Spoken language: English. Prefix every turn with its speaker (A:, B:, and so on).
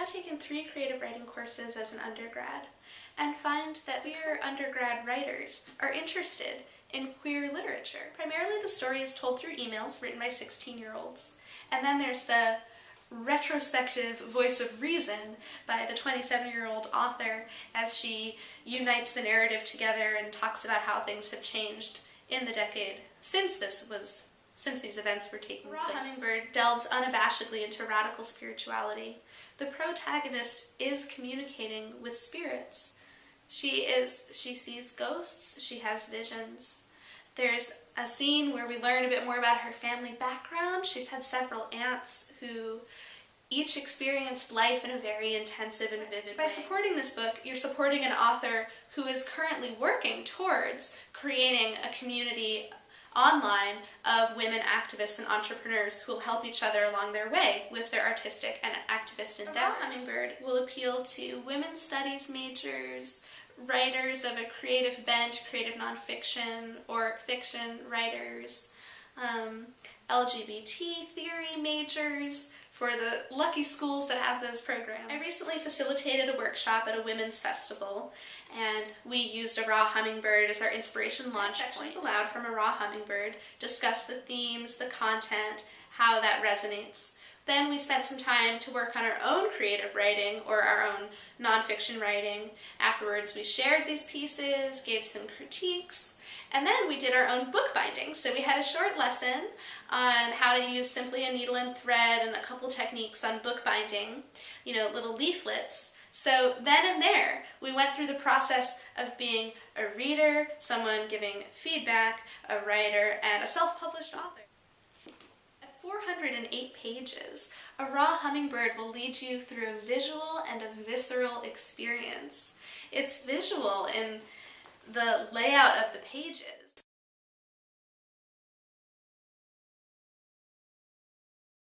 A: now taken 3 creative writing courses as an undergrad and find that queer undergrad writers are interested in queer literature. Primarily the story is told through emails written by 16-year-olds, and then there's the retrospective voice of reason by the 27-year-old author as she unites the narrative together and talks about how things have changed in the decade since these events were taking place. Raw Hummingbird delves unabashedly into radical spirituality. The protagonist is communicating with spirits. She sees ghosts, she has visions. There's a scene where we learn a bit more about her family background. She's had several aunts who each experienced life in a very intensive and vivid way. By supporting this book, you're supporting an author who is currently working towards creating a community online of women activists and entrepreneurs who will help each other along their way with their artistic and activist endeavors. Raw Hummingbird will appeal to women's studies majors, writers of a creative bent, creative nonfiction or fiction writers, LGBT theory majors, for the lucky schools that have those programs. I recently facilitated a workshop at a women's festival, and we used a raw hummingbird as our inspiration launch point. Sections allowed from a raw hummingbird, discuss the themes, the content, how that resonates. Then we spent some time to work on our own creative writing or our own nonfiction writing. Afterwards we shared these pieces, gave some critiques, and then we did our own bookbinding. So we had a short lesson on how to use simply a needle and thread and a couple techniques on bookbinding, little leaflets. So then and there, we went through the process of being a reader, someone giving feedback, a writer, and a self-published author. At 408 pages, a raw hummingbird will lead you through a visual and a visceral experience. It's visual in the layout of the pages.